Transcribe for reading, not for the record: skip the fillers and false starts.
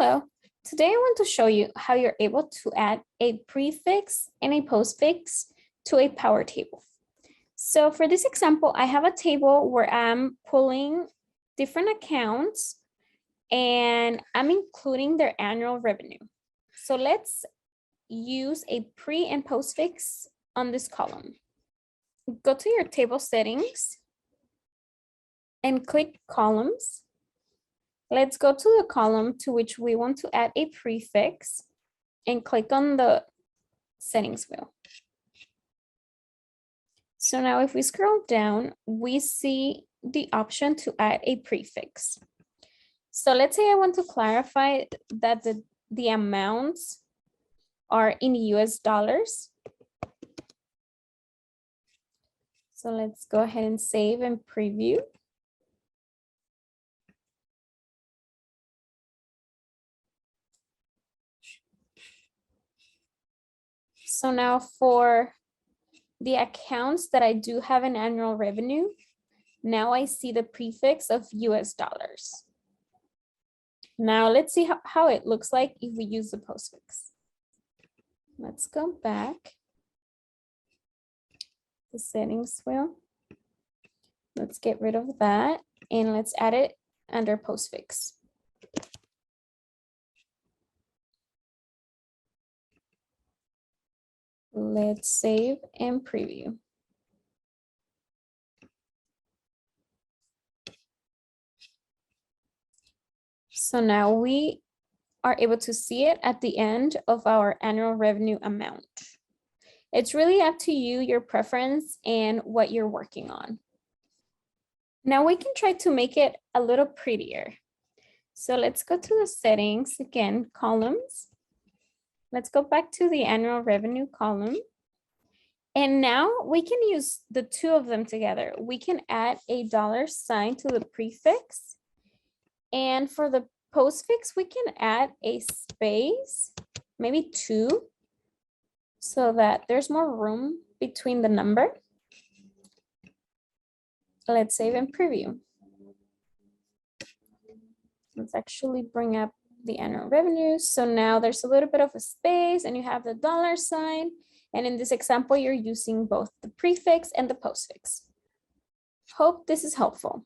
Hello, today I want to show you how you're able to add a prefix and a postfix to a Power Table. So for this example, I have a table where I'm pulling different accounts and I'm including their annual revenue. So let's use a pre and postfix on this column. Go to your table settings and click columns. Let's go to the column to which we want to add a prefix and click on the settings wheel. So now if we scroll down, we see the option to add a prefix. So let's say I want to clarify that the amounts are in US dollars. So let's go ahead and save and preview. So now for the accounts that I do have an annual revenue, now I see the prefix of US dollars. Now let's see how it looks like if we use the postfix. Let's go back. The settings wheel. Let's get rid of that and let's add it under postfix. Let's save and preview. So now we are able to see it at the end of our annual revenue amount. It's really up to you, your preference, and what you're working on. Now we can try to make it a little prettier. So let's go to the settings, again, columns. Let's go back to the annual revenue column. And now we can use the two of them together. We can add a $sign to the prefix. And for the postfix, we can add a space, maybe 2, so that there's more room between the number. Let's save and preview. Let's actually bring up the annual revenue. So now there's a little bit of a space and you have the $sign. And in this example, you're using both the prefix and the postfix. Hope this is helpful.